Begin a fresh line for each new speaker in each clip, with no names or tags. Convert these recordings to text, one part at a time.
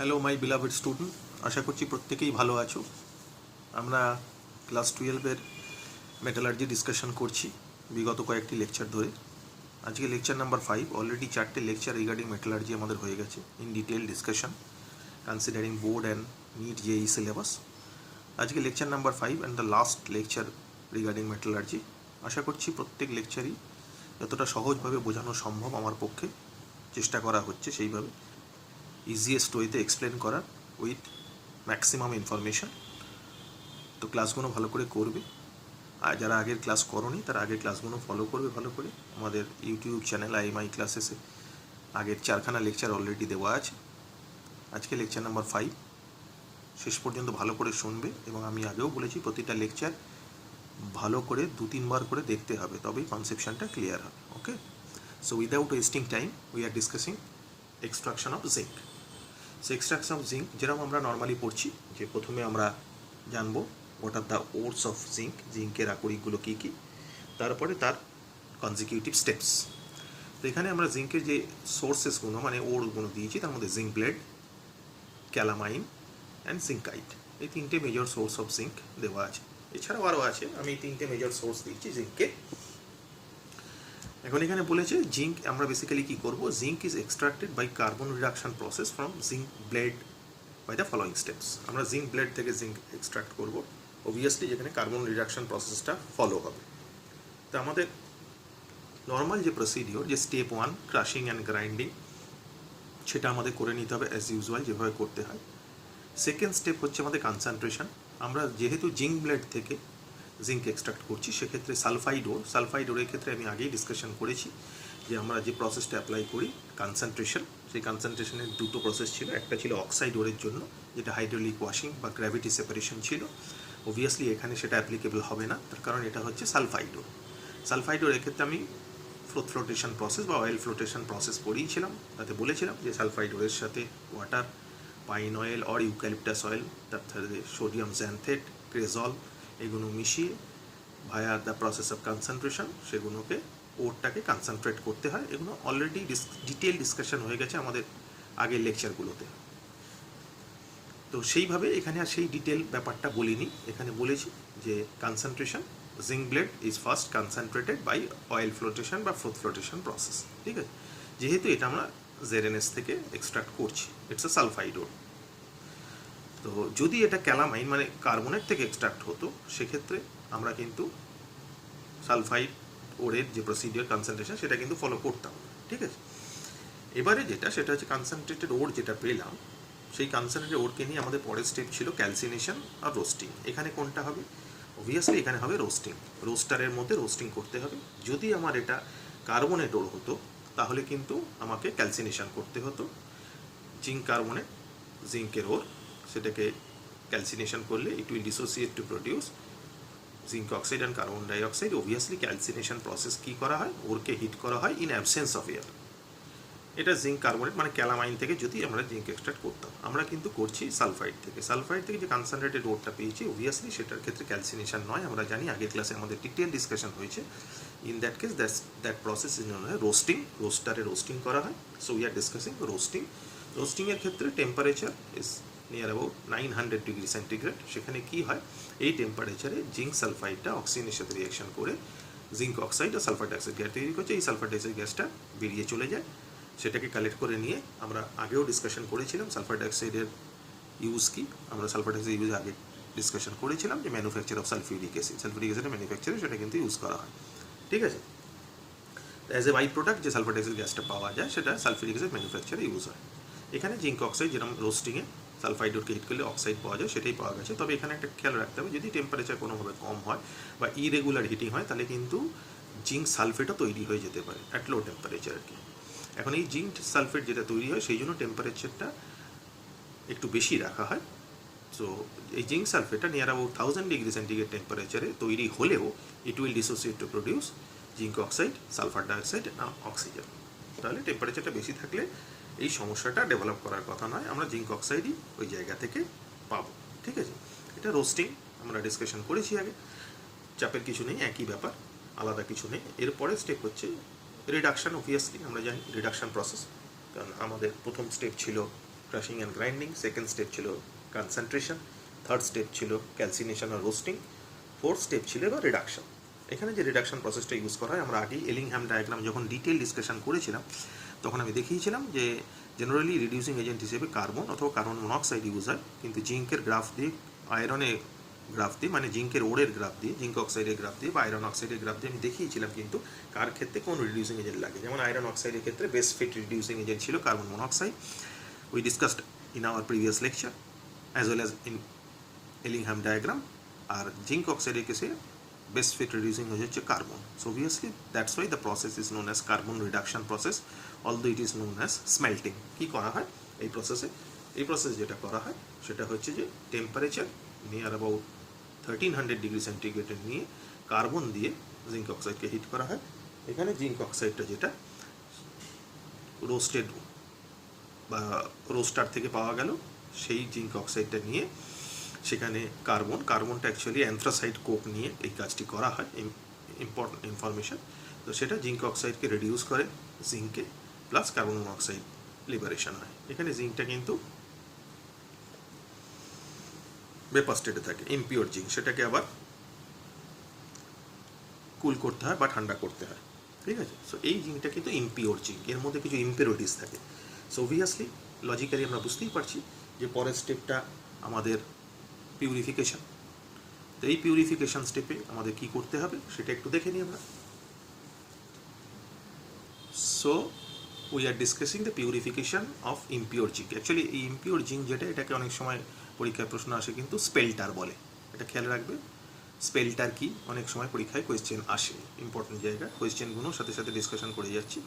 Hello my beloved student, আশা করছি প্রত্যেকেই ভালো আছো। আমরা ক্লাস 12-এর মেটালার্জি ডিসকাশন করছি বিগত কয়েকটি লেকচার ধরে। আজকে লেকচার নাম্বার 5। অলরেডি 4টে লেকচার রিগার্ডিং মেটালার্জি আমাদের হয়ে গেছে in detail discussion considering board and NEET JEE syllabus. আজকে lecture number 5 and the last lecture regarding metallurgy. আশা করছি প্রত্যেক লেকচারই যতটা সহজভাবে বোঝানো সম্ভব আমার পক্ষে চেষ্টা করা হচ্ছে সেইভাবে ইজিয়েস্ট ওয়েতে এক্সপ্লেন করার উইথ ম্যাক্সিমাম ইনফরমেশন। তো ক্লাসগুলো ভালো করে করবে, আর যারা আগের ক্লাস করোনি তারা আগের ক্লাসগুলো ফলো করবে ভালো করে। আমাদের ইউটিউব চ্যানেল IMI ক্লাসেসে আগের 4খানা লেকচার অলরেডি দেওয়া আছে। আজকে লেকচার নাম্বার 5 শেষ পর্যন্ত ভালো করে শুনবে, এবং আমি আগেও বলেছি প্রতিটা লেকচার ভালো করে 2-3 বার করে দেখতে হবে, তবেই কনসেপশনটা ক্লিয়ার হবে। Okay, so without wasting time we are discussing extraction of zinc. So extraction of zinc যেরকম আমরা নর্মালি পড়ছি, যে প্রথমে আমরা জানবো what are the ores of zinc, জিঙ্কের আকরিকগুলো কী কী, তারপরে তার কনজিকিউটিভ স্টেপস। তো এখানে আমরা জিঙ্কের যে সোর্সেসগুলো মানে ওরগুলো দিয়েছি, তার মধ্যে জিঙ্ক ব্লেড, ক্যালামাইন অ্যান্ড জিঙ্কাইট, এই 3টে মেজর সোর্স অফ জিঙ্ক দেওয়া আছে। এছাড়াও আরও আছে, আমি 3টে মেজর সোর্স দিয়েছি জিঙ্কে। এখন এখানে বলেছে জিঙ্ক আমরা বেসিক্যালি কী করবো, zinc is extracted by carbon reduction process from zinc blende by the following steps. আমরা জিঙ্ক ব্লেড থেকে জিঙ্ক এক্সট্রাক্ট করব, অবভিয়াসলি যেখানে কার্বন রিডাকশন প্রসেসটা ফলো হবে। তো আমাদের নর্মাল যে প্রসিডিওর, যে স্টেপ 1 ক্রাশিং অ্যান্ড গ্রাইন্ডিং, সেটা আমাদের করে নিতে হবে অ্যাজ ইউজুয়াল যেভাবে করতে হয়। সেকেন্ড স্টেপ হচ্ছে আমাদের কনসেন্ট্রেশন। আমরা যেহেতু জিঙ্ক ব্লেড থেকে জিঙ্ক এক্সট্রাক্ট করছি, সেক্ষেত্রে সালফাইড ওরের ক্ষেত্রে আমি আগেই ডিসকাশন করেছি যে আমরা যে প্রসেসটা অ্যাপ্লাই করি কনসেন্ট্রেশন, সেই কনসেন্ট্রেশনের দুটো প্রসেস ছিল। একটা ছিল অক্সাইড ওরের জন্য, যেটা হাইড্রোলিক ওয়াশিং বা গ্র্যাভিটি সেপারেশন ছিল। অবভিয়াসলি এখানে সেটা অ্যাপ্লিকেবল হবে না, তার কারণ এটা হচ্ছে সালফাইড ওর। সালফাইড ওর এক্ষেত্রে আমি ফ্লোটেশন প্রসেস বা অয়েল ফ্লোটেশন প্রসেস পড়িয়েছিলাম, তাতে বলেছিলাম যে সালফাইড ওরের সাথে water, pine oil or eucalyptus oil, তার সাথে সোডিয়াম জ্যানথেট, ক্রেজল, এগুলো মিশিয়ে ভায়া দ্য প্রসেস অফ কনসেন্ট্রেশন সেগুলোকে ওরটাকে কনসেন্ট্রেট করতে হয়। এগুলো অলরেডি ডিটেল ডিসকাশন হয়ে গেছে আমাদের আগের লেকচারগুলোতে। তো সেইভাবে এখানে আর সেই ডিটেল ব্যাপারটা বলিনি, এখানে বলেছি যে concentration, zinc blende is first concentrated by oil flotation বা ফ্লোটেশন প্রসেস। ঠিক আছে, যেহেতু এটা আমরা জেডএনএস থেকে এক্সট্রাক্ট করছি, ইটস আ সালফাইড ওর। তো যদি এটা ক্যালামাইন মানে কার্বনের থেকে এক্সট্রাক্ট হতো, সেক্ষেত্রে আমরা কিন্তু সালফাইড ওরের যে প্রসিডিওর কনসেন্ট্রেশন সেটা কিন্তু ফলো করতাম। ঠিক আছে, এবারে যেটা সেটা হচ্ছে কনসেন্ট্রেটেড ওর যেটা পেলাম, সেই কনসেন্ট্রেটেড ওরকে নিয়ে আমাদের পরের স্টেপ ছিল ক্যালসিনেশন আর রোস্টিং। এখানে কোনটা হবে? অবভিয়াসলি এখানে হবে রোস্টিং। রোস্টারের মধ্যে রোস্টিং করতে হবে। যদি আমার এটা কার্বনেট ওর হতো তাহলে কিন্তু আমাকে ক্যালসিনেশন করতে হতো। জিঙ্ক কার্বনেট, জিঙ্কের ওর, সেটাকে ক্যালসিনেশন করলে it will dissociate to produce zinc oxide and carbon dioxide. Obviously calcination process কী করা হয়, ওরকে হিট করা হয় ইন অ্যাবসেন্স অফ এয়ার। এটা জিঙ্ক কার্বনেট মানে ক্যালামাইন থেকে যদি আমরা জিঙ্ক এক্সট্রাক্ট করতাম, আমরা কিন্তু করছি সালফাইড থেকে। সালফাইড থেকে যে কনসেন্ট্রেটেড ওরটা পেয়েছি, অবভিয়াসলি সেটার ক্ষেত্রে ক্যালসিনেশন নয়, আমরা জানি, আগের ক্লাসে আমাদের ডিটেল ডিসকাশন হয়েছে। In that case that process is নন হয় রোস্টিং। রোস্টারে রোস্টিং করা হয়। So we are discussing roasting. রোস্টিংয়ের ক্ষেত্রে temperature is near about 900 degree centigrade. সেখানে কী হয়, এই টেম্পারেচারে জিঙ্ক সালফাইডটা অক্সিজেনের সাথে রিয়াকশন করে জিঙ্ক অক্সাইড আর সালফার ডাইঅক্সাইড গ্যাস তৈরি করছে। এই সালফার ডাইঅক্সাইড গ্যাসটা বেরিয়ে চলে যায়। সেটাকে কালেক্ট করে নিয়ে আমরা আগেও ডিসকাশন করেছিলাম সালফার ডাইঅক্সাইডের ইউজ কি। আমরা সালফার ডাইঅক্সাইড ইউজ আগে ডিসকাশন করেছিলাম যে manufacture of sulphuric acid, sulphuric অ্যাসিডের ম্যানুফ্যাকচারে সেটা কিন্তু ইউজ করা হয়। ঠিক আছে, অ্যাজ এ বাই প্রোডাক্ট যে সালফার ডাইঅক্সাইড গ্যাসটা পাওয়া যায় সেটা সালফিউরিক অ্যাসিড ম্যানুফ্যাকচারে ইউজ হয়। এখানে জিঙ্ক অক্সাইড যেরকম রোস্টিংয়ে সালফাইড ওরকে হিট করলে অক্সাইড পাওয়া যায়, সেটাই পাওয়া গেছে। তবে এখানে একটা খেয়াল রাখতে হবে, যদি টেম্পারেচার কোনোভাবে কম হয় বা ইরেগুলার হিটিং হয়, তাহলে কিন্তু জিঙ্ক সালফেটও তৈরি হয়ে যেতে পারে অ্যাট লো টেম্পারেচার আর কি। এখন এই জিঙ্ক সালফেট যেটা তৈরি হয়, সেই জন্য টেম্পারেচারটা একটু বেশি রাখা হয়। সো এই জিঙ্ক সালফেটটা নিয়ার অ্যাবাউট 1000 ডিগ্রি সেন্টিগ্রেড টেম্পারেচারে তৈরি হলেও it will dissociate to produce zinc oxide, sulphur dioxide আর অক্সিজেন। তাহলে টেম্পারেচারটা বেশি থাকলে এই সমস্যাটা ডেভেলপ করার কথা নয়, আমরা জিঙ্ক অক্সাইডই ওই জায়গা থেকে পাবো। ঠিক আছে, এটা রোস্টিং আমরা ডিসকাশন করেছি আগে, চাপের কিছু নেই, একই ব্যাপার, আলাদা কিছু নেই। এরপরে স্টেপ হচ্ছে রিডাকশান। অবভিয়াসলি আমরা জানি রিডাকশান প্রসেস, কারণ আমাদের প্রথম স্টেপ ছিল crushing and grinding, second step ছিল কনসেন্ট্রেশন, থার্ড স্টেপ ছিল ক্যালসিনেশন আর রোস্টিং, ফোর্থ স্টেপ ছিল এবার রিডাকশন। এখানে যে রিডাকশন প্রসেসটা ইউজ করা হয়, আমরা আগেই এলিংহ্যাম ডায়াগ্রাম যখন ডিটেল ডিসকাশন করেছিলাম তখন আমি দেখিয়েছিলাম যে জেনারেলি রিডিউসিং এজেন্ট হিসেবে কার্বন অথবা কার্বন মনোক্সাইড ইউজ হয়, কিন্তু জিঙ্কের গ্রাফ দিয়ে, আয়রনের গ্রাফ দিয়ে, মানে জিঙ্কের ওরের গ্রাফ দিয়ে, জিঙ্ক অক্সাইডের গ্রাফ দিয়ে বা আয়রন অক্সাইডের গ্রাফ দিয়ে আমি দেখিয়েছিলাম কিন্তু কার ক্ষেত্রে কোন রিডিউসিং এজেন্ট লাগে। যেমন আয়রন অক্সাইডের ক্ষেত্রে বেস্ট ফিট রিডিউসিং এজেন্ট ছিল carbon monoxide, we discussed in our previous lecture as well as in Ellingham diagram. আর জিঙ্ক অক্সাইডের কেসে বেস্ট ফিট রিডিউসিং হচ্ছে carbon. So obviously that's why the process is known as carbon reduction process, although it is known as smelting. কী করা হয় এই প্রসেসে? এই প্রসেস যেটা করা হয় সেটা হচ্ছে যে টেম্পারেচার নিয়ার অ্যাবাউট 1300 ডিগ্রি সেন্টিগ্রেডে নিয়ে কার্বন দিয়ে জিঙ্ক অক্সাইডকে হিট করা হয়। এখানে জিঙ্ক অক্সাইডটা যেটা রোস্টেড বা রোস্টার থেকে পাওয়া গেল, সেই জিঙ্ক অক্সাইডটা নিয়ে সেখানে কার্বনটা অ্যাকচুয়ালি অ্যান্থ্রাসাইড কোক নিয়ে এই কাজটি করা হয়, ইম্পর্টেন্ট ইনফরমেশন। তো সেটা জিঙ্ক অক্সাইডকে রিডিউস করে জিঙ্কে, প্লাস কার্বন মনোক্সাইড লিবারেশন হয়। এখানে জিঙ্কটা কিন্তু ভেপার স্টেটে থাকে, ইমপিওর জিঙ্ক, সেটাকে আবার কুল করতে হয় বা ঠান্ডা করতে হয়, ঠিক আছে। সো এই জিঙ্কটা কিন্তু ইমপিওর জিঙ্ক, এর মধ্যে কিছু ইম্পিউরিটিস থাকে। সো অবভিয়াসলি লজিক্যালি আমরা বুঝতেই পারছি যে পরের স্টেপটা আমাদের পিউরিফিকেশন। তো এই পিউরিফিকেশন স্টেপে আমাদের কি করতে হবে সেটা একটু দেখে নিই আমরা। So we are discussing the purification of impure zinc. Actually এই ইমপিওর জিঙ্ক যেটা, এটাকে অনেক সময় পরীক্ষায় প্রশ্ন আসে কিন্তু স্পেল্টার বলে, এটা খেয়াল রাখবে। স্পেল্টার কি অনেক সময় পরীক্ষায় কোয়েশ্চেন আসে, ইম্পর্টেন্ট জায়গা, কোয়েশ্চেনগুলোর সাথে সাথে ডিসকাশন করে যাচ্ছি।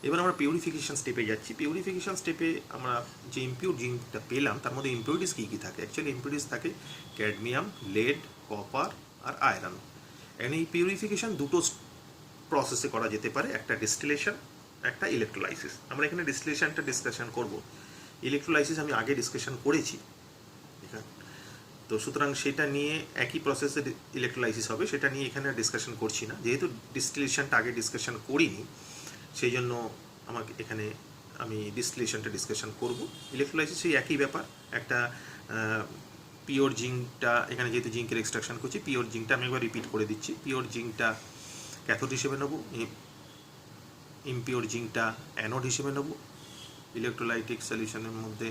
এবার আমরা পিউরিফিকেশন স্টেপে যাচ্ছি। পিউরিফিকেশন স্টেপে আমরা যে ইমপিওর জিঙ্কটা পেলাম তার মধ্যে ইমপিউরিটিস কী কী থাকে? অ্যাকচুয়ালি ইমপিউরিটিস থাকে ক্যাডমিয়াম, লেড, কপার আর আয়রন। এন্ড এই পিউরিফিকেশন দুটো প্রসেসে করা যেতে পারে, একটা ডিস্টিলেশন, একটা ইলেকট্রোলাইসিস। আমরা এখানে ডিস্টিলেশনটা ডিসকাশন করব, ইলেকট্রোলাইসিস আমি আগে ডিসকাশন করেছি, ঠিক আছে। তো সুতরাং সেটা নিয়ে একই প্রসেসে ইলেকট্রোলাইসিস হবে, সেটা নিয়ে এখানে ডিসকাশন করছি না। যেহেতু ডিস্টিলেশনটা আগে ডিসকাশন করিনি সেই জন্য আমাকে এখানে আমি ডিস্টিলেশনটা ডিসকাশন করব। ইলেকট্রোলাইসিস সেই একই ব্যাপার, একটা পিওর জিঙ্কটা, এখানে যেহেতু জিঙ্কের এক্সট্রাকশন করছি, পিওর জিঙ্কটা আমি একবার রিপিট করে দিচ্ছি। পিওর জিঙ্কটা ক্যাথোড হিসেবে নেব, ইমপিওর জিঙ্কটা অ্যানোড হিসেবে নেব। ইলেকট্রোলাইটিক সলিউশনের মধ্যে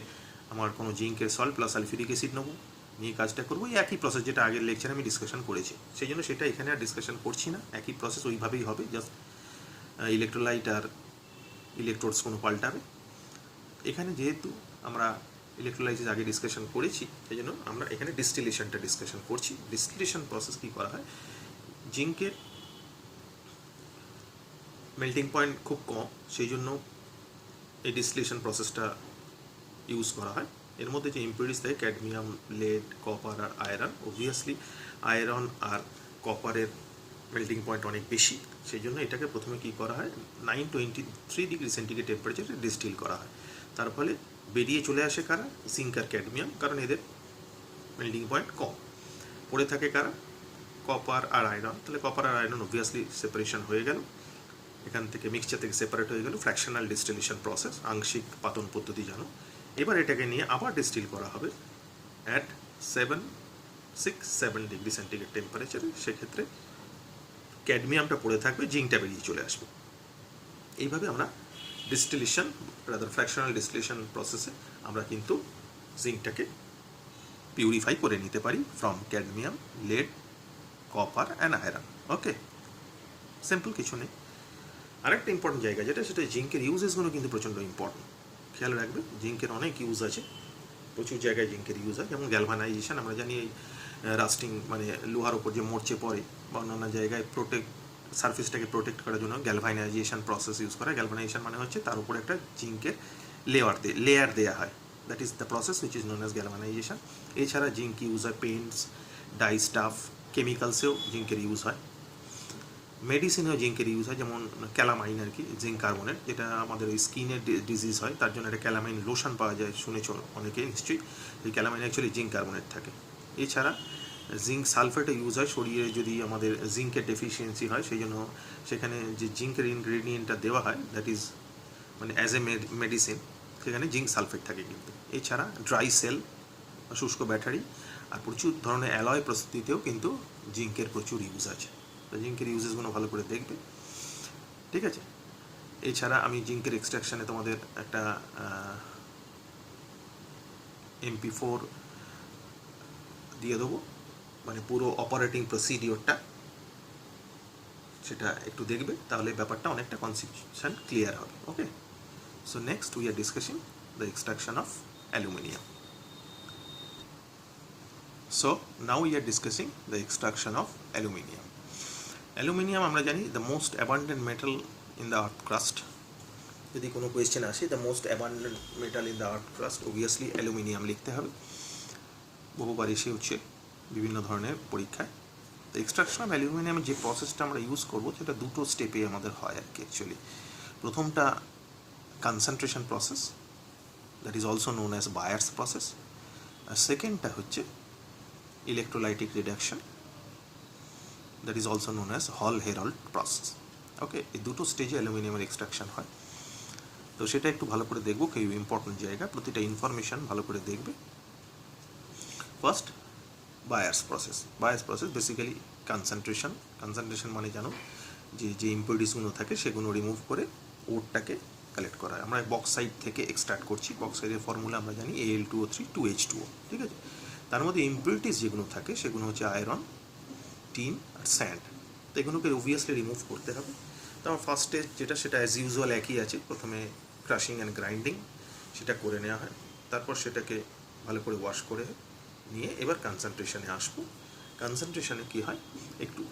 আমার কোনো জিঙ্কের সল্ট প্লাস সালফিউরিক অ্যাসিড নেব, নিয়ে কাজটা করবো। এই একই প্রসেস যেটা আগের লেকচারে আমি ডিসকাশন করেছি, সেই জন্য সেটা এখানে আর ডিসকাশন করছি না। একই প্রসেস ওইভাবেই হবে, জাস্ট ইলেকট্রোলাইট আর ইলেকট্রোডস কোনো পাল্টাবে। এখানে যেহেতু আমরা ইলেকট্রোলাইসিস আগে ডিসকাশন করেছি সেই জন্য আমরা এখানে ডিস্টিলেশনটা ডিসকাশন করছি। ডিস্টিলেশন প্রসেস কী করা হয়? জিঙ্কের মেল্টিং পয়েন্ট খুব কম, সেই জন্য এই ডিস্টিলেশন প্রসেসটা ইউজ করা হয়। এর মধ্যে যে ইম্পিউরিটিস থাকে ক্যাডমিয়াম, লেড, কপার আর আয়রন, অবভিয়াসলি আয়রন আর কপারের মেল্টিং পয়েন্ট অনেক বেশি, সেই জন্য এটাকে প্রথমে কী করা হয় 923 ডিগ্রি সেন্টিগ্রেড টেম্পারেচারে ডিস্টিল করা হয়। তার ফলে বেরিয়ে চলে আসে কারা? জিঙ্ক আর ক্যাডমিয়াম, কারণ এদের মেল্টিং পয়েন্ট কম। পড়ে থাকে কারা? কপার আর আয়রন। তাহলে কপার আর আয়রন অবভিয়াসলি সেপারেশন হয়ে গেল, এখান থেকে মিক্সচার থেকে সেপারেট হয়ে গেল, ফ্র্যাকশনাল ডিস্টিলেশন প্রসেস, আংশিক পাতন পদ্ধতি জানো। এবার এটাকে নিয়ে আবার ডিস্টিল করা হবে অ্যাট 767 ডিগ্রি সেন্টিগ্রেড টেম্পারেচারে। সেক্ষেত্রে ক্যাডমিয়ামটা পড়ে থাকবে, জিঙ্কটা বেরিয়ে চলে আসবে। এইভাবে আমরা ডিস্টিলেশন, রাদার ফ্র্যাকশনাল ডিস্টিলেশন প্রসেসে আমরা কিন্তু জিঙ্কটাকে পিউরিফাই করে নিতে পারি from cadmium, lead, copper and iron. Okay, simple, কিছু নেই। আরেকটা ইম্পর্টেন্ট জায়গা যেটা, সেটা জিঙ্কের ইউজেসগুলো কিন্তু প্রচণ্ড ইম্পর্টেন্ট, খেয়াল রাখবে। জিঙ্কের অনেক ইউজ আছে, প্রচুর জায়গায় জিঙ্কের ইউজ হয়। যেমন গ্যালভানাইজেশন, আমরা জানি এই রাস্টিং মানে লোহার ওপর যে মরচে পড়ে বা অন্যান্য জায়গায় সারফেসটাকে প্রোটেক্ট করার জন্য গ্যালভানাইজেশন প্রসেস ইউজ করা। গ্যালভানাইজেশন মানে হচ্ছে তার উপরে একটা জিঙ্কের লেয়ার দেওয়া হয়, that is the process which is known as galvanisation. এছাড়া জিঙ্ক ইউজ হয় পেন্টস, ডাই স্টাফ, কেমিক্যালসেও জিঙ্কের ইউজ হয়। মেডিসিনেও জিঙ্কের ইউজ হয়, যেমন ক্যালামাইন আর কি, জিঙ্ক কার্বনেট, যেটা আমাদের ওই স্কিনের ডিজিজ হয় তার জন্য একটা ক্যালামাইন লোশন পাওয়া যায়, শুনেছ অনেকে নিশ্চয়ই। এই ক্যালামাইন অ্যাকচুয়ালি জিঙ্ক কার্বনেট থাকে। এছাড়া জিঙ্ক সালফেটও ইউজ হয়, শরীরে যদি আমাদের জিঙ্কের ডেফিসিয়েন্সি হয় সেই জন্য সেখানে যে জিঙ্কের ইনগ্রেডিয়েন্টটা দেওয়া হয় দ্যাট ইজ মানে অ্যাজ এ মেডিসিন, সেখানে জিঙ্ক সালফেট থাকে কিন্তু। এছাড়া ড্রাই সেল, শুষ্ক ব্যাটারি, আর প্রচুর ধরনের অ্যালয় প্রস্তুতিতেও কিন্তু জিঙ্কের প্রচুর ইউজ আছে। তো জিঙ্কের ইউজেসগুলো ভালো করে দেখবে, ঠিক আছে। এছাড়া আমি জিঙ্কের এক্সট্রাকশানে তোমাদের একটা MP4 দিয়ে দেবো, মানে পুরো অপারেটিং প্রসিডিওরটা, সেটা একটু দেখবে, তাহলে ব্যাপারটা অনেকটা কনসেপশন ক্লিয়ার হবে। Okay, so next we are discussing the extraction of aluminium. So now we are discussing the extraction of aluminium. Aluminium আমরা জানি the most abundant metal in the earth crust. যদি কোনো কোয়েশ্চেন আসে the most abundant metal in the earth crust, obviously aluminium লিখতে হবে। বহুবার এসে হচ্ছে বিভিন্ন ধরনের পরীক্ষায়। তো এক্সট্রাকশন অফ অ্যালুমিনিয়ামের যে প্রসেসটা আমরা ইউজ করবো সেটা দুটো স্টেপে আমাদের হয় আর কি অ্যাকচুয়ালি। প্রথমটা concentration process, that is also known as Bayer's process. আর সেকেন্ডটা হচ্ছে electrolytic reduction, that is also known as Hall Heroult process. Okay, এই দুটো স্টেজে অ্যালুমিনিয়ামের এক্সট্রাকশন হয়। তো সেটা একটু ভালো করে দেখবো, কেউ ইম্পর্টেন্ট জায়গা, প্রতিটা ইনফরমেশান ভালো করে দেখবে। First buyers process. Buyers process basically concentration মানে জানো যে ইম্পিউরিটিসগুলো থাকে সেগুলো রিমুভ করে ওরটাকে কালেক্ট করা হয়। আমরা বক্সাইট থেকে এক্সট্রাক্ট করছি। বক্সাইটের ফর্মুলা আমরা জানি Al2O3 2H2O, ঠিক আছে। তার মধ্যে ইম্পিউরিটিস যেগুলো থাকে সেগুলো হচ্ছে আয়রন, টিন আর স্যান্ড। তো এগুলোকে অবভিয়াসলি রিমুভ করতে হবে। তো আমার ফার্স্ট স্টেজ যেটা, সেটা অ্যাজ ইউজুয়াল একই আছে। প্রথমে ক্রাশিং অ্যান্ড গ্রাইন্ডিং সেটা করে নেওয়া হয়, তারপর সেটাকে ভালো করে ওয়াশ করে নিয়ে এবার কনসেন্ট্রেশনে আসবো। কনসেন্ট্রেশনে কী হয়, একটু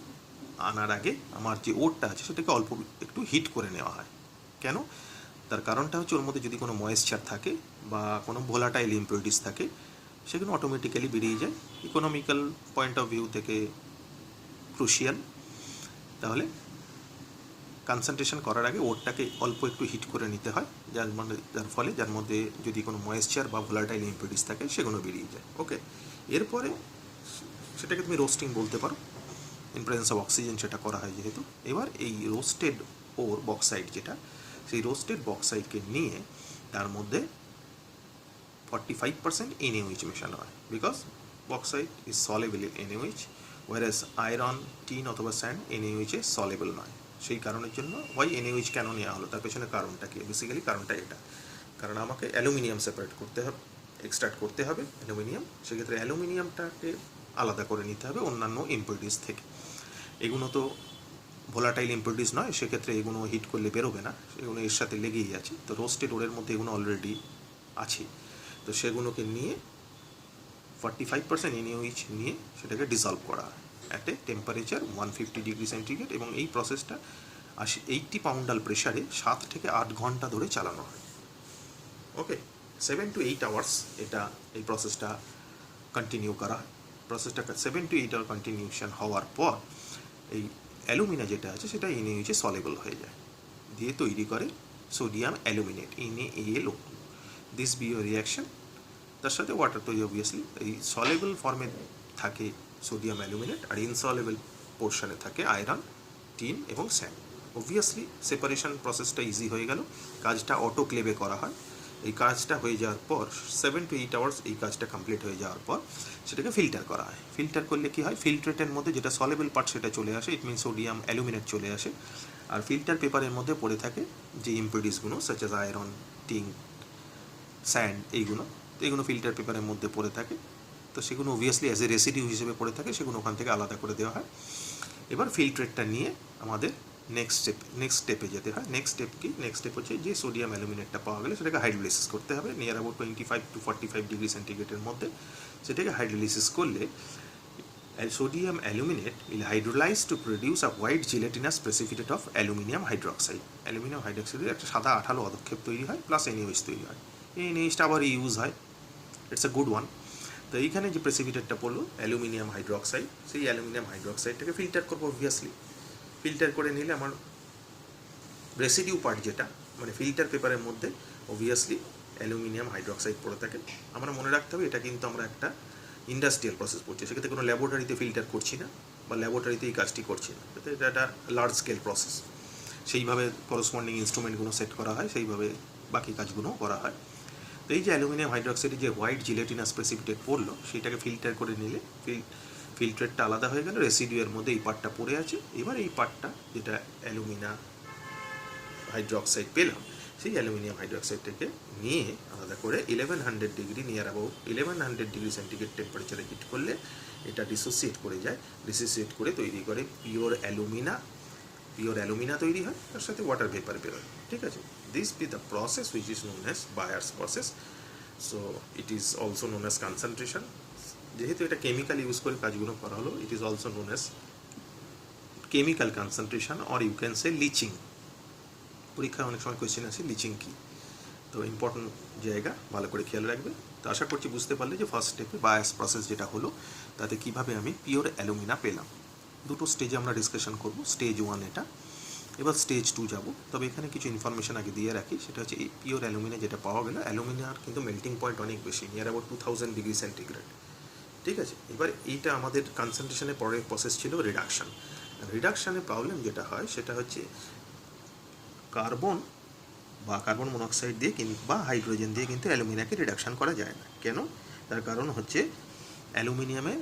আনার আগে আমার যে ওরটা আছে সেটাকে অল্প একটু হিট করে নেওয়া হয়। কেন? তার কারণটা হচ্ছে ওর মধ্যে যদি কোনো ময়েশ্চার থাকে বা কোনো ভোলাটাইল ইম্পিউরিটিস থাকে সেগুলো অটোমেটিক্যালি বেরিয়ে যায়। ইকোনমিক্যাল পয়েন্ট অফ ভিউ থেকে ক্রুশিয়াল। তাহলে কনসেন্ট্রেশন করার আগে ওরটাকে অল্প একটু হিট করে নিতে হয়, যার ফলে যার মধ্যে যদি কোনো ময়েশ্চার বা ভোলাটাইল ইম্পিউরিটিস থাকে সেগুলো বেরিয়ে যায়। ওকে, এরপরে সেটাকে তুমি রোস্টিং বলতে পারো, ইন প্রেজেন্স অফ অক্সিজেন সেটা করা হয় যেহেতু। এবার এই রোস্টেড ওর বক্সাইট যেটা, সেই রোস্টেড বক্সাইটকে নিয়ে তার মধ্যে 45% NaOH মেশানো হয়, because bauxite is soluble in NaOH, Wares iron, tin অথবা স্যান্ড NaOH এ সলেবল নয়। সেই কারণের জন্য NaOH কেন নেওয়া হলো, তার পেছনে কারণটা কি? বেসিক্যালি কারণটা এটা, কারণ আমাকে অ্যালুমিনিয়াম সেপারেট করতে হবে, এক্সট্রাক্ট করতে হবে অ্যালুমিনিয়াম। সেক্ষেত্রে অ্যালুমিনিয়ামটাকে আলাদা করে নিতে হবে অন্যান্য ইম্পিউরিটিস থেকে। এগুলো তো ভোলাটাইল ইম্পিউরিটিস নয়, সেক্ষেত্রে এগুলো হিট করলে বেরোবে না, এগুলো এর সাথে লেগেই আছে। তো রোস্টেড ওরের মধ্যে এগুলো অলরেডি আছে, তো সেগুলোকে নিয়ে 45% NaOH নিয়ে সেটাকে ডিসলভ করা হয় at a temperature 150 degree centigrade, এবং এই প্রসেসটা 80 পাউন্ডাল প্রেশারে 7 থেকে 8 ঘন্টা ধরে চালানো হয়। ওকে, 7 to 8 আওয়ার্স এটা এই প্রসেসটা কন্টিনিউ করা হয়। প্রসেসটা 7 to 8 আওয়ার কন্টিনিউশন হওয়ার পর এই অ্যালুমিনা যেটা আছে সেটা NaOH সলেবল হয়ে যায়, দিয়ে তৈরি করে sodium aluminate, NaAlO2। This B your reaction. তার সাথে ওয়াটার তৈরি, অবভিয়াসলি এই সলেবল ফর্মে থাকে সোডিয়াম অ্যালুমিনেট, আর ইনসলেবল পোর্শনে থাকে আয়রন, টিন এবং স্যান্ড। অবভিয়াসলি সেপারেশন প্রসেসটা ইজি হয়ে গেল, কাজটা অটোক্লেভে করা হয়। এই কাজটা হয়ে যাওয়ার পর 7 to 8 আওয়ার্স এই কাজটা কমপ্লিট হয়ে যাওয়ার পর সেটাকে ফিল্টার করা হয়। ফিল্টার করলে কী হয়, ফিল্ট্রেটের মধ্যে যেটা সলেবল পার্ট সেটা চলে আসে, ইট মিনস সোডিয়াম অ্যালুমিনেট চলে আসে, আর ফিল্টার পেপারের মধ্যে পড়ে থাকে যে ইম্পিউরিটিসগুলো such as iron, tin, sand, এইগুলো ফিল্টার পেপারের মধ্যে পড়ে থাকে। তো সেগুলো অবভিয়াসলি অ্যাজ এ রেসিডিউ হিসেবে পড়ে থাকে, সেগুলো ওখান থেকে আলাদা করে দেওয়া হয়। এবার ফিল্ট্রেটটা নিয়ে আমাদের নেক্সট স্টেপে যেতে হয়। নেক্সট স্টেপ হচ্ছে যে সোডিয়াম অ্যালুমিনেটটা পাওয়া গেলে সেটাকে হাইড্রোলাইসিস করতে হবে নিয়ার অ্যাবাউট 25 to 45 ডিগ্রি সেন্টিগ্রেডের মধ্যে। সেটাকে হাইড্রোলাইসিস করলে sodium aluminate will hydrolyse to produce a white gelatinous precipitate of aluminium hydroxide. Aluminium হাইড্রোক্সাইডের একটা সাদা আঠালো অদক্ষেপ তৈরি হয়, প্লাস NaOH তৈরি হয়। এই NaOHটা আবার ইউজ হয়, ইটস আ গুড ওয়ান। তো এইখানে যে প্রেসিপিটেটটা পড়লো অ্যালুমিনিয়াম হাইড্রোক্সাইড, সেই অ্যালুমিনিয়াম হাইড্রোক্সাইডটাকে ফিল্টার করবো অবভিয়াসলি। ফিল্টার করে নিলে আমার রেসিডিউ পার্ট যেটা, মানে ফিল্টার পেপারের মধ্যে অবভিয়াসলি অ্যালুমিনিয়াম হাইড্রোক্সাইড পড়ে থাকে। আমরা মনে রাখতে হবে এটা কিন্তু আমরা একটা ইন্ডাস্ট্রিয়াল প্রসেস করছি, সেক্ষেত্রে কোনো ল্যাবরেটরিতে ফিল্টার করছি না বা ল্যাবরেটরিতে এই কাজটি করছি না, এটা একটা লার্জ স্কেল প্রসেস। সেইভাবে করসপন্ডিং ইনস্ট্রুমেন্টগুলো সেট করা হয়, সেইভাবে বাকি কাজগুলো করা হয়। তো এই যে অ্যালুমিনিয়াম হাইড্রোক্সাইডে যে হোয়াইট জিলেটিনাস প্রেসিপিটেট পড়লো সেটাকে ফিল্টার করে নিলে ফিল্টারটা আলাদা হয়ে গেল, রেসিডিউয়ের মধ্যে এই পার্টটা পড়ে আছে। এবার এই পার্টটা যেটা অ্যালুমিনা হাইড্রোক্সাইড পেলাম সেই অ্যালুমিনিয়াম হাইড্রোক্সাইডটাকে নিয়ে আলাদা করে 1100 degree near about 1100 degree centigrade টেম্পারেচারে হিট করলে এটা ডিসোসিয়েট করে যায়। ডিসোসিয়েট করে তৈরি করে পিওর অ্যালুমিনা তৈরি হয়, তার সাথে ওয়াটার ভেপার বেরোয়। ঠিক আছে, this be the process which is known as Bayer's process. So it is also known as concentration. যেহেতু এটা কেমিক্যাল ইউজ করে কাজগুলো করা হলো, it is also known as chemical concentration or you can say leaching. পরীক্ষায় অনেক সময় question আছে লিচিং কি, তো ইম্পর্টেন্ট জায়গা, ভালো করে খেয়াল রাখবে। তো আশা করছি বুঝতে পারলে যে ফার্স্ট স্টেপে বায়াস প্রসেস যেটা হলো তাতে কিভাবে আমি পিওর অ্যালুমিনা পেলাম। দুটো স্টেজে আমরা ডিসকাশন করব, স্টেজ 1 এটা, এবার স্টেজ 2 যাব। তবে এখানে কিছু ইনফরমেশন আগে দিয়ে রাখি, সেটা হচ্ছে এই পিওর অ্যালুমিনা যেটা পাওয়া গেল, অ্যালুমিনার কিন্তু মেল্টিং পয়েন্ট অনেক বেশি, নিয়ার অ্যাবাউট 2000 ডিগ্রি সেন্টিগ্রেড। ঠিক আছে, এবার এইটা আমাদের কনসেন্ট্রেশনের পরের প্রসেস ছিল রিডাকশান। রিডাকশানের প্রবলেম যেটা হয় সেটা হচ্ছে কার্বন বা কার্বন মনোক্সাইড দিয়ে বা হাইড্রোজেন দিয়ে কিন্তু অ্যালুমিনিয়াকে রিডাকশান করা যায় না। কেন? তার কারণ হচ্ছে অ্যালুমিনিয়ামে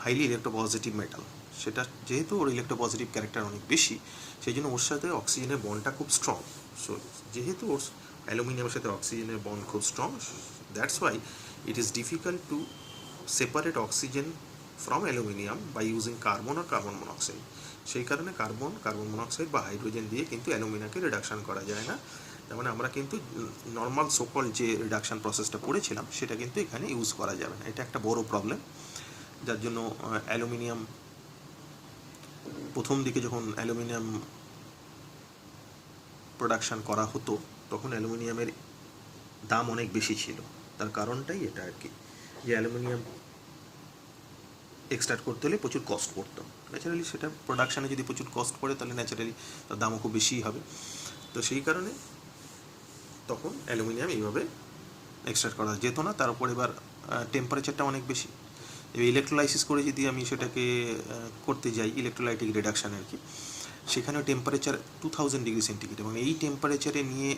হাইলি ইলেকট্রোপজিটিভ মেটাল, সেটা যেহেতু ওর ইলেকট্রোপজিটিভ ক্যারেক্টার অনেক বেশি, সেই জন্য ওর সাথে অক্সিজেনের বন্ডটা খুব স্ট্রং। সো যেহেতু ওর অ্যালুমিনিয়ামের সাথে অক্সিজেনের বন্ড খুব strong, that's why it is difficult to separate oxygen from aluminium by using carbon আর কার্বন মনোক্সাইড। সেই কারণে কার্বন মনোক্সাইড বা হাইড্রোজেন দিয়ে কিন্তু অ্যালুমিনিয়ামকে রিডাকশান করা যায় না। তার মানে আমরা কিন্তু নর্মাল সোকল যে রিডাকশান প্রসেসটা পড়েছিলাম সেটা কিন্তু এখানে ইউজ করা যাবে না। এটা একটা বড় প্রবলেম, যার জন্য অ্যালুমিনিয়াম প্রথম দিকে যখন অ্যালুমিনিয়াম প্রোডাকশান করা হতো তখন অ্যালুমিনিয়ামের দাম অনেক বেশি ছিল। তার কারণটাই এটা আর কি, যে অ্যালুমিনিয়াম এক্সট্রাক্ট করতে হলে প্রচুর কস্ট পড়তো। ন্যাচারালি সেটা প্রোডাকশানে যদি প্রচুর কস্ট পড়ে তাহলে ন্যাচারালি তার দামও খুব বেশিই হবে। তো সেই কারণে তখন অ্যালুমিনিয়াম এইভাবে এক্সট্রাক্ট করা যেত না। তার উপর এবার টেম্পারেচারটা অনেক বেশি। এবার ইলেকট্রোলাইসিস করে যদি আমি সেটাকে করতে যাই, ইলেকট্রোলাইটিক রিডাকশান আর কি, সেখানেও টেম্পারেচার 2000 ডিগ্রি সেন্টিগ্রেড, এবং এই টেম্পারেচারে নিয়ে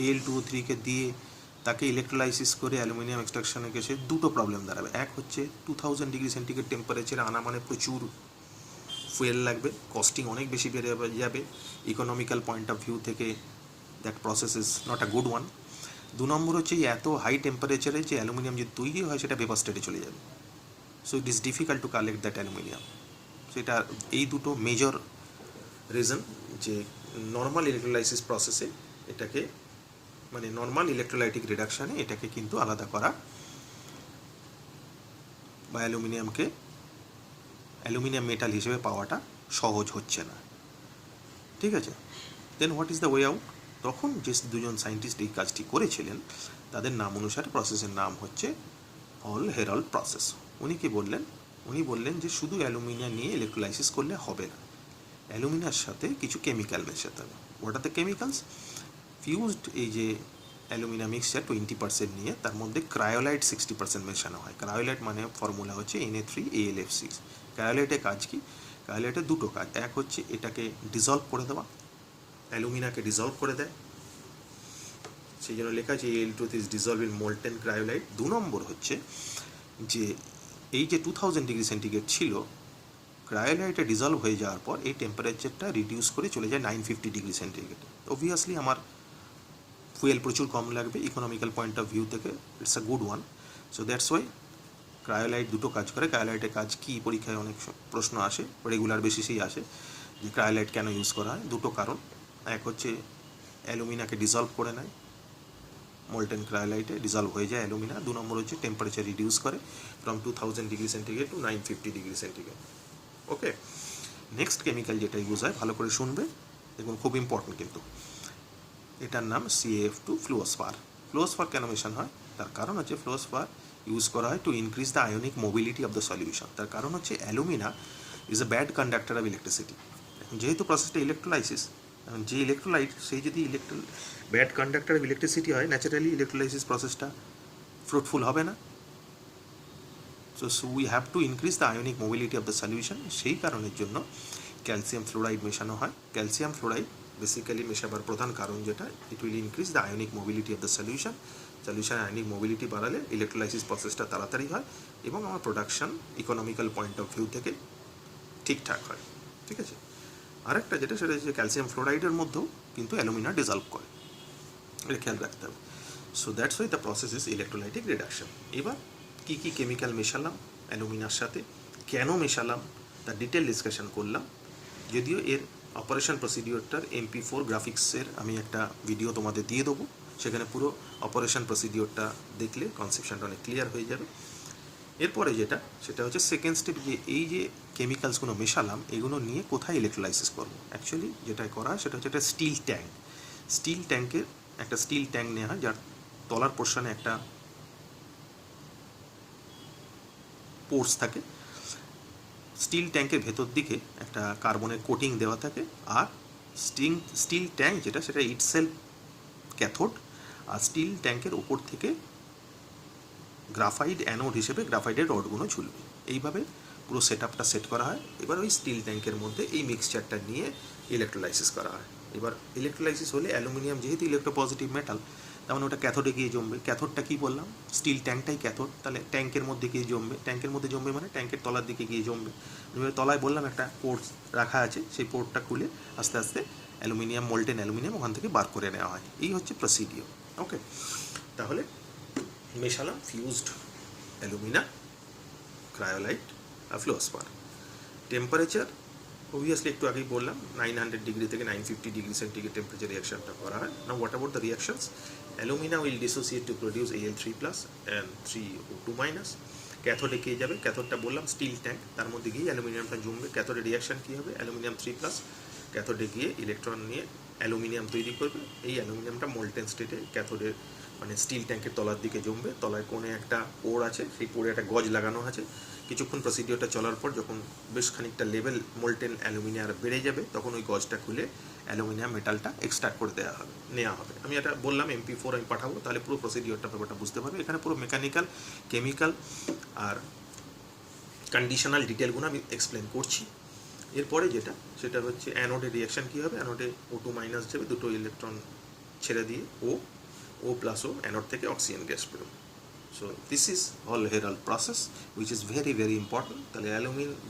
Al2O3 দিয়ে তাকে ইলেকট্রোলাইসিস করে অ্যালুমিনিয়াম এক্সট্রাকশনে গেছে দুটো প্রবলেম দাঁড়াবে। এক হচ্ছে 2000 ডিগ্রি সেন্টিগ্রেড টেম্পারেচারে আনা মানে প্রচুর ফুয়েল লাগবে, কস্টিং অনেক বেশি বেড়ে যাবে। ইকোনমিক্যাল পয়েন্ট অফ ভিউ থেকে that process is not a good one. 2 নম্বর হচ্ছে এত হাই টেম্পারেচারে যে অ্যালুমিনিয়াম যদি তৈরি হয় সেটা ভেপার স্টেটে চলে যাবে। So it is difficult to collect that aluminium. সেটা এই দুটো মেজর রিজন যে নর্মাল ইলেকট্রোলাইসিস প্রসেসে এটাকে, মানে নর্মাল ইলেকট্রোলাইটিক রিডাকশানে এটাকে কিন্তু আলাদা করা বা অ্যালুমিনিয়াম মেটাল হিসেবে পাওয়াটা সহজ হচ্ছে না। ঠিক আছে, then what is the way out? তখন যে দুজন সায়েন্টিস্ট এই কাজটি করেছিলেন তাদের নাম অনুসারে প্রসেসের নাম হচ্ছে হল হেরাল্ড প্রসেস। উনি কি বললেন? উনি বললেন যে শুধু অ্যালুমিনিয়াম নিয়ে ইলেকট্রোলাইসিস করলে হবে না, অ্যালুমিনিয়ার সাথে কিছু কেমিক্যাল মেশাতে হবে। What are the chemicals? Fused এই যে অ্যালুমিনিয়াম মিক্সচার 20% নিয়ে তার মধ্যে ক্রায়োলাইট 60% মেশানো হয়। ক্রায়োলাইট মানে ফর্মুলা হচ্ছে Na3AlF6। ক্রায়োলাইটের কাজ কি? ক্রায়োলাইটের দুটো কাজ, এক হচ্ছে এটাকে ডিজলভ করে দেওয়া, অ্যালুমিনাকে ডিজলভ করে দেয়, সেই জন্য লেখা আছে Al2 is dissolved in molten cryolite. 2 নম্বর হচ্ছে যে এই যে 2000 ডিগ্রি সেন্টিগ্রেড ছিল, ক্রায়োলাইটে ডিজলভ হয়ে যাওয়ার পর এই টেম্পারেচারটা রিডিউস করে চলে যায় 950 ডিগ্রি সেন্টিগ্রেড। অবভিয়াসলি আমার ফুয়েল প্রচুর কম লাগবে, ইকোনমিক্যাল পয়েন্ট অফ ভিউ থেকে it's a good one. So that's why cryolite দুটো কাজ করে। ক্রায়োলাইটের কাজ কী, পরীক্ষায় অনেক প্রশ্ন আসে, রেগুলার বেসিসেই আসে, যে ক্রায়োলাইট কেন ইউজ করা হয়। দুটো কারণ, এক হচ্ছে অ্যালুমিনাকে ডিজলভ করে নেয়, মোল্টেন ক্রায়োলাইটে ডিজলভ হয়ে যায় অ্যালুমিনা। 2 নম্বর হচ্ছে টেম্পারেচার রিডিউস করে from 2000 degree centigrade two 950 degree centigrade. Okay, next chemical যেটা ইউজ হয়, ভালো করে শুনবে, দেখুন খুব ইম্পর্টেন্ট কিন্তু, এটার নাম CaF2 ফ্লুওসফার। ফ্লুওসফার কেন মেশান হয়? তার কারণ হচ্ছে ফ্লুওসফার ইউজ করা হয় to increase the ionic mobility of the solution. তার কারণ হচ্ছে alumina is a bad conductor of electricity. যেহেতু প্রসেসটা ইলেকট্রোলাইসিস, যে ইলেকট্রোলাইট সেই যদি ব্যাড কন্ডাক্টর অফ ইলেকট্রিসিটি হয়, ন্যাচারালি ইলেকট্রোলাইসিস প্রসেসটা ফ্রুটফুল হবে না। So we have to increase the ionic mobility of the solution. সেই কারণের জন্য ক্যালসিয়াম ফ্লোরাইড মেশানো হয়। ক্যালসিয়াম ফ্লোরাইড বেসিক্যালি মেশাবার প্রধান কারণ যেটা, it will increase the ionic mobility of the solution. Solution ionic mobility বাড়ালে ইলেকট্রোলাইসিস প্রসেসটা তাড়াতাড়ি হয় এবং আমার production economical point of view থেকে ঠিকঠাক হয়। ঠিক আছে, আরেকটা যেটা সেটা হচ্ছে ক্যালসিয়াম ফ্লোরাইডের মধ্যেও কিন্তু অ্যালুমিনা ডিজলভ করে, এটা খেয়াল রাখতে হবে। So that's why the process is electrolytic reduction. এবার কী কী কেমিক্যাল মেশালাম অ্যালুমিনার সাথে, কেন মেশালাম, তার ডিটেল ডিসকাশন করলাম। যদিও এর অপারেশন প্রসিডিওরটার MP4 গ্রাফিক্সের আমি একটা ভিডিও তোমাদের দিয়ে দেবো, সেখানে পুরো অপারেশন প্রসিডিওরটা দেখলে কনসেপশনটা অনেক ক্লিয়ার হয়ে যাবে। এরপরে যেটা সেটা হচ্ছে সেকেন্ড স্টেপ, যে এই যে কেমিক্যালসগুলো মেশালাম এগুলো নিয়ে কোথায় ইলেকট্রোলাইসিস করবো। অ্যাকচুয়ালি যেটা করা হয় সেটা হচ্ছে একটা স্টিল ট্যাঙ্ক। স্টিল ট্যাঙ্কের একটা স্টিল ট্যাঙ্ক নেওয়া হয়, যার তলার পোর্শনে একটা পোর্স থাকে। স্টিল ট্যাঙ্কের ভেতর দিকে একটা কার্বনের কোটিং দেওয়া থাকে, আর স্টিল ট্যাঙ্ক যেটা সেটা ইটসেলফ ক্যাথোড, আর স্টিল ট্যাঙ্কের ওপর থেকে গ্রাফাইট অ্যানোড হিসেবে গ্রাফাইটের রডগুলো ঝুলবে। এইভাবে পুরো সেটআপটা সেট করা হয়। এবার ওই স্টিল ট্যাঙ্কের মধ্যে এই মিক্সচারটা নিয়ে ইলেকট্রোলাইসিস করা হয়। এবার ইলেকট্রোলাইসিস হলে অ্যালুমিনিয়াম যেহেতু ইলেকট্রোপজিটিভ মেটাল, তার মানে ওটা ক্যাথোডে গিয়ে জমবে। ক্যাথোডটা কী বললাম, স্টিল ট্যাঙ্কটাই ক্যাথোড, তাহলে ট্যাঙ্কের মধ্যে গিয়ে জমবে। ট্যাঙ্কের মধ্যে জমবে মানে ট্যাঙ্কের তলার দিকে গিয়ে জমবে। তলায় বললাম একটা পোর্ট রাখা আছে, সেই পোর্টটা খুলে আস্তে আস্তে অ্যালুমিনিয়াম, মোল্টেন অ্যালুমিনিয়াম ওখান থেকে বার করে নেওয়া হয়। এই হচ্ছে প্রসিডিওর। ওকে, তাহলে মেশালাম ফিউজড অ্যালুমিনা, ক্রায়োলাইট আর ফ্লোরোস্পার। টেম্পারেচার অবভিয়াসলি একটু আগেই বললাম 900 ডিগ্রি থেকে 950 ডিগ্রি সেন্টিগ্রেড টেম্পারেচার রিয়াকশনটা করা হয়। Now what about the reactions? Alumina will dissociate to produce Al3+ and 3O2-। ক্যাথোডে কে যাবে? ক্যাথোডটা বললাম স্টিল ট্যাঙ্ক, তার মধ্যে গিয়ে অ্যালুমিনিয়ামটা জমবে। ক্যাথোডে রিয়াকশন কী হবে? অ্যালুমিনিয়াম 3+ ক্যাথোডে গিয়ে ইলেকট্রন নিয়ে অ্যালুমিনিয়াম তৈরি করবে। এই অ্যালুমিনিয়ামটা মোল্টেন স্টেটে ক্যাথোডের মানে স্টিল ট্যাঙ্কের তলার দিকে জমবে। তলায় কোণে একটা পোর আছে, সেই পোরে একটা গজ লাগানো আছে। কিছুক্ষণ প্রসিডিওরটা চলার পর যখন বেশ খানিকটা লেভেল মোল্টেন অ্যালুমিনিয়াম বেড়ে যাবে, তখন ওই গজটা খুলে অ্যালুমিনিয়াম মেটালটা এক্সট্রাক্ট করে নেওয়া হবে। আমি এটা বললাম MP4 আমি পাঠাবো, তাহলে পুরো প্রসিডিওরটা ব্যাপারটা বুঝতে পারবে। এখানে পুরো মেকানিক্যাল, কেমিক্যাল আর কন্ডিশনাল ডিটেলগুলো আমি এক্সপ্লেন করছি। এরপরে যেটা সেটা হচ্ছে অ্যানোডের রিয়াকশন কী হবে। অ্যানোডে O2- যাবে, দুটো ইলেকট্রন ছেড়ে দিয়ে O+O অ্যানোড থেকে অক্সিজেন গ্যাস বেরোবে। সো দিস ইজ হল Heroult process which is very very important. তাহলে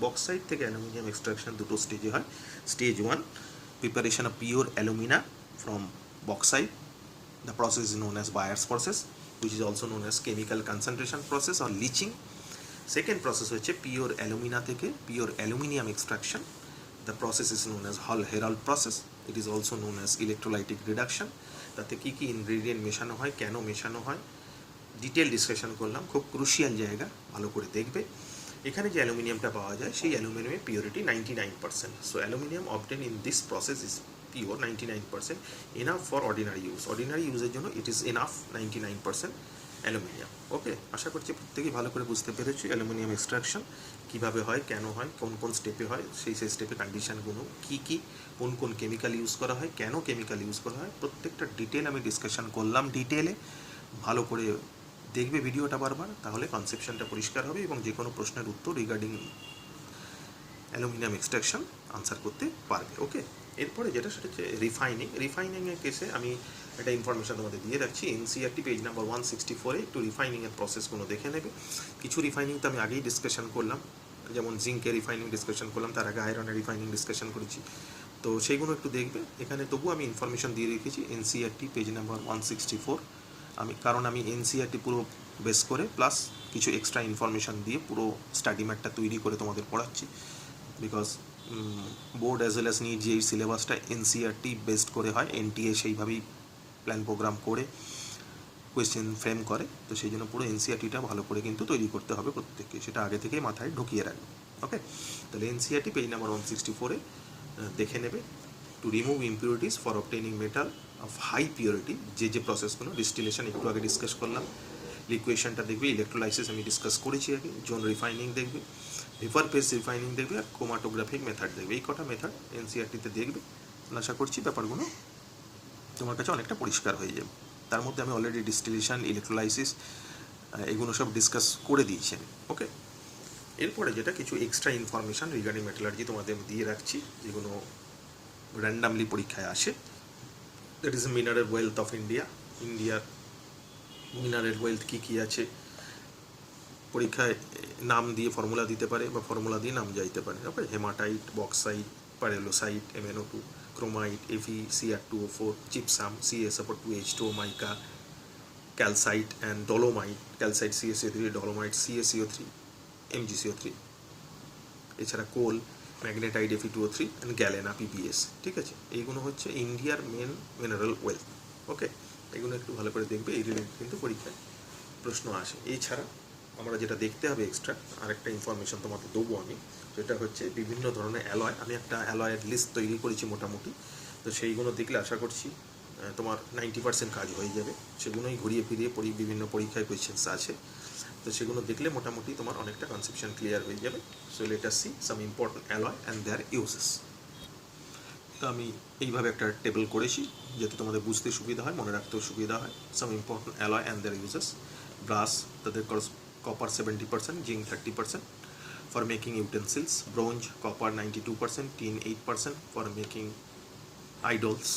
বক্সাইট থেকে অ্যালুমিনিয়াম এক্সট্রাকশন দুটো স্টেজে হয়। Stage 1, preparation of pure alumina from bauxite. The process is known as Bayer's process, which is also known as chemical concentration process or leaching. Second process হচ্ছে pure alumina থেকে pure aluminium extraction. The process is known as Hall-Héroult process. It is also known as electrolytic reduction. তাতে কী কী ingredient মেশানো হয়, কেন মেশানো হয়, detail discussion করলাম। খুব ক্রুশিয়াল জায়গা, ভালো করে দেখবে। এখানে যে অ্যালুমিনিয়ামটা পাওয়া যায় সেই অ্যালুমিনিয়ামের purity 99%. So aluminium obtain in this process is pure 99%, enough for ordinary use. Ordinary ইউজের জন্য ইট ইজ এনাফ 99% অ্যালুমিনিয়াম। ওকে, আশা করছি প্রত্যেকেই ভালো করে বুঝতে পেরেছি অ্যালুমিনিয়াম এক্সট্রাকশন কীভাবে হয়, কেন হয়, কোন কোন স্টেপে হয়, সেই স্টেপে কন্ডিশনগুলো কী কী, কোন কোন কেমিক্যাল ইউজ করা হয়, কেন কেমিক্যাল ইউজ করা হয়, প্রত্যেকটা ডিটেল আমি ডিসকাশন করলাম। ডিটেলে ভালো করে দেখবে ভিডিওটা বারবার, তাহলে কনসেপশনটা পরিষ্কার হবে এবং যে কোনো প্রশ্নের উত্তর রিগার্ডিং অ্যালুমিনিয়াম এক্সট্রাকশন আনসার করতে পারবে। ওকে, এরপরে যেটা সেটা হচ্ছে রিফাইনিংয়ের কেসে আমি একটা ইনফরমেশান তোমাদের দিয়ে রাখছি। NCERT পেজ নাম্বার 164-এ একটু রিফাইনিংয়ের প্রসেসগুলো দেখে নেবে। কিছু রিফাইনিং তো আমি আগেই ডিসকাশন করলাম, যেমন জিঙ্কের রিফাইনিং ডিসকাশন করলাম, তার আগে আয়রনের রিফাইনিং ডিসকাশন করেছি, তো সেইগুলো একটু দেখবে। এখানে তবু আমি ইনফরমেশান দিয়ে রেখেছি NCERT পেজ নাম্বার 164। কারণ আমি NCERT পুরো বেস করে প্লাস কিছু এক্সট্রা ইনফরমেশান দিয়ে পুরো স্টাডি ম্যাটটা তৈরি করে তোমাদের পড়াচ্ছি। Because board as well as NEET যে সিলেবাসটা NCERT বেসড করে হয়, NTA সেইভাবেই প্ল্যান প্রোগ্রাম করে কোয়েশ্চেন ফ্রেম করে, তো সেই জন্য পুরো NCERTটা ভালো করে কিন্তু তৈরি করতে হবে প্রত্যেককে, সেটা আগে থেকেই মাথায় ঢুকিয়ে রাখবে। ওকে, তাহলে NCERT পেজ নাম্বার 164-এ দেখে নেবে। To remove impurities for obtaining metal of high purity, যে প্রসেসগুলো ডিস্টিলেশন একটু আগে ডিসকাস করলাম, লিকুয়েশনটা দেখবে, ইলেকট্রোলাইসিস আমি ডিসকাস করেছি আগে, জোন রিফাইনিং দেখবে, ভেপার ফেজ রিফাইনিং দেখবে, আর ক্রোমাটোগ্রাফিক মেথড দেখবে। এই কটা মেথড NCERT-তে দেখবে। আশা করছি ব্যাপারগুলো তোমার কাছে অনেকটা পরিষ্কার হয়ে যাবে। তার মধ্যে আমি অলরেডি ডিস্টিলেশন, ইলেকট্রোলাইসিস এগুলো সব ডিসকাস করে দিয়েছি আমি। ওকে, এরপরে যেটা কিছু এক্সট্রা ইনফরমেশান রিগার্ডিং মেটালার্জি তোমাদের আমি দিয়ে রাখছি, যেগুলো র্যান্ডামলি পরীক্ষায় আসে। That is mineral wealth of ইন্ডিয়ার মিনারেল ওয়েলথ কী আছে, পরীক্ষায় নাম দিয়ে ফর্মুলা দিতে পারে বা ফর্মুলা দিয়ে নাম যাইতে পারে। Okay, haematite, bauxite, pyrolusite, MnO2, chromite, FeCr2O4, gypsum, CaSO2, mica, calcite and dolomite, calcite CaCO3, dolomite CaCO3, MgCO3, এছাড়া coal, magnetite Fe2O3 and galena PbS। ঠিক আছে, এইগুলো হচ্ছে ইন্ডিয়ার মেন মিনারেল ওয়েলথ। ওকে, এগুলো একটু ভালো করে দেখবে, এই রিলেটেড কিন্তু পরীক্ষায় প্রশ্ন আসে। এছাড়া আমরা যেটা দেখতে হবে এক্সট্রা আরেকটা ইনফরমেশন তোমাকে দেবো আমি, সেটা হচ্ছে বিভিন্ন ধরনের অ্যালয়। আমি একটা অ্যালয়ের লিস্ট তৈরি করেছি মোটামুটি, তো সেইগুলো দেখলে আশা করছি তোমার 90% কাজ হয়ে যাবে। সেগুলোই ঘুরিয়ে ফিরিয়ে বিভিন্ন পরীক্ষায় কোয়েশ্চেন্স আছে, তো সেগুলো দেখলে মোটামুটি তোমার অনেকটা কনসেপশন ক্লিয়ার হয়ে যাবে। So let us see some important alloy and their uses. তো আমি এইভাবে একটা টেবিল করেছি যাতে তোমাদের বুঝতে সুবিধা হয়, মনে রাখতেও সুবিধা হয়। Some important alloy and their uses. Brass, তাদের copper 70%, zinc 30% for making utensils, bronze, copper 92%, tin 8% for making idols,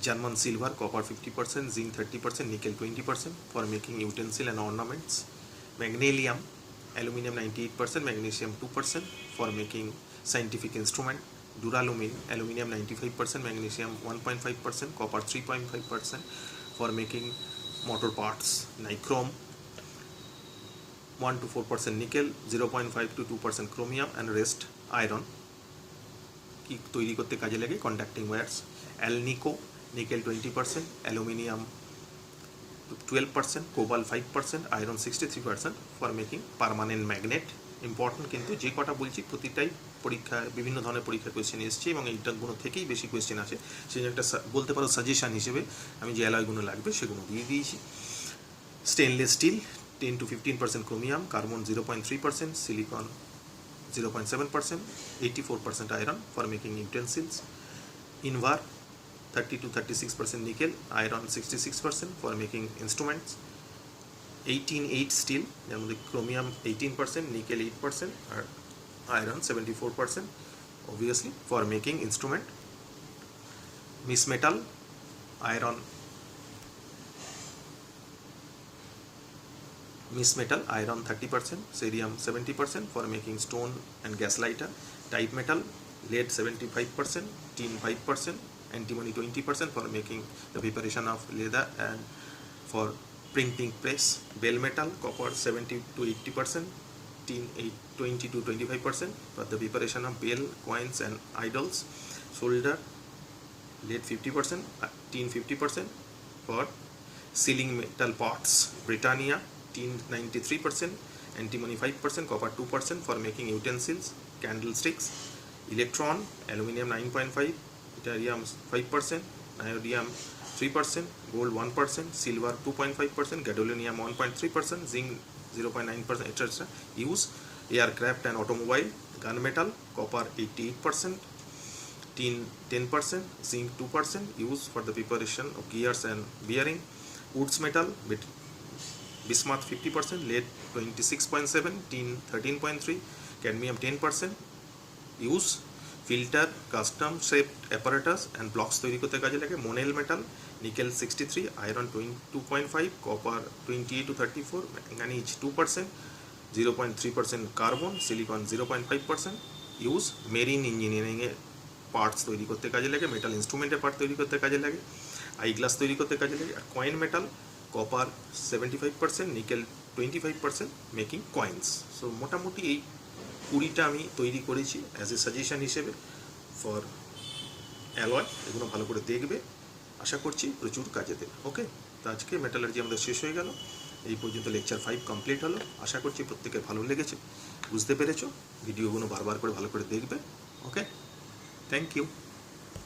German silver, copper 50%, zinc 30%, nickel 20% for making utensil and ornaments, magnesium, aluminium 98%, magnesium 2% for making scientific instrument, duralumin, aluminium 95%, magnesium 1.5%, copper 3.5% for making motor parts, nichrome 1 to 4% nickel, 0.5 to 2% chromium and rest iron কি তৈরি করতে কাজে লাগে, conducting wires, alnico, nickel 20%, aluminium 12%, কোবাল 5%, iron 63% for making permanent magnet. Important কিন্তু যে কটা বলছি প্রতিটাই পরীক্ষায় বিভিন্ন ধরনের পরীক্ষা কোয়েশ্চেন এসছে এবং এইটাগুলো থেকেই বেশি কোয়েশ্চেন আছে। সেই একটা বলতে পারো সাজেশান হিসেবে আমি যে অ্যালয়গুলো লাগবে সেগুলো দিয়ে দিয়েছি। Stainless steel 10 to 15% chromium, carbon 0.3%, silicon 0.7%, 84% iron for making utensils, Invar 30 to 36% nickel, iron 66% for making instruments, 18-8 steel, যেমন chromium 18%, nickel 8% আর iron 74% obviously for making instrument, miss metal, iron, miss metal, iron 30%, cerium 70% for making stone and gas lighter, type metal, lead 75%, tin 5%, antimony 20% for making the preparation of leather and for printing press, bell metal, copper 70 to 80%, tin 20 to 25% for the preparation of bell, coins and idols, solder, lead 50%, tin 50% for sealing metal pots, Britannia, tin 93%, antimony 5%, copper 2% for making utensils, candlesticks, electron, aluminium 9.5%, yttrium 5%, niobium 3%, gold 1%, silver 2.5%, gadolinium 1.3%, zinc 0.9%, etc. Use aircraft and automobile, gunmetal, copper 88%, tin 10%, zinc 2%, use for the preparation of gears and bearing, woods metal, bismuth 50%, lead 26.7%, tin 13.3%, cadmium 10%, use filter, custom shaped apparatus and blocks তৈরি করতে কাজে লাগে, monel metal, nickel 63, iron 22.5, copper 28 to 34, manganese 2%, 0.3% carbon, silicon 0.5%, use marine engineering A parts তৈরি করতে কাজে লাগে, metal ইনস্ট্রুমেন্টের part তৈরি করতে কাজে লাগে, আই গ্লাস তৈরি করতে কাজে লাগে, আর coin metal, copper 75%, nickel 25% making coins. So মোটামুটি এই 20টা আমি তৈরি করেছি অ্যাজ এ সাজেশন হিসেবে ফর অ্যালয়। এগুলো ভালো করে দেখবে, আশা করছি প্রচুর কাজে দেবে। ওকে, তো আজকে মেটালার্জি আমাদের শেষ হয়ে গেল, এই পর্যন্ত লেকচার 5 কমপ্লিট হলো। আশা করছি প্রত্যেকের ভালো লেগেছে, বুঝতে পেরেছো। ভিডিওগুলো বারবার করে ভালো করে দেখবে। ওকে, থ্যাংক ইউ।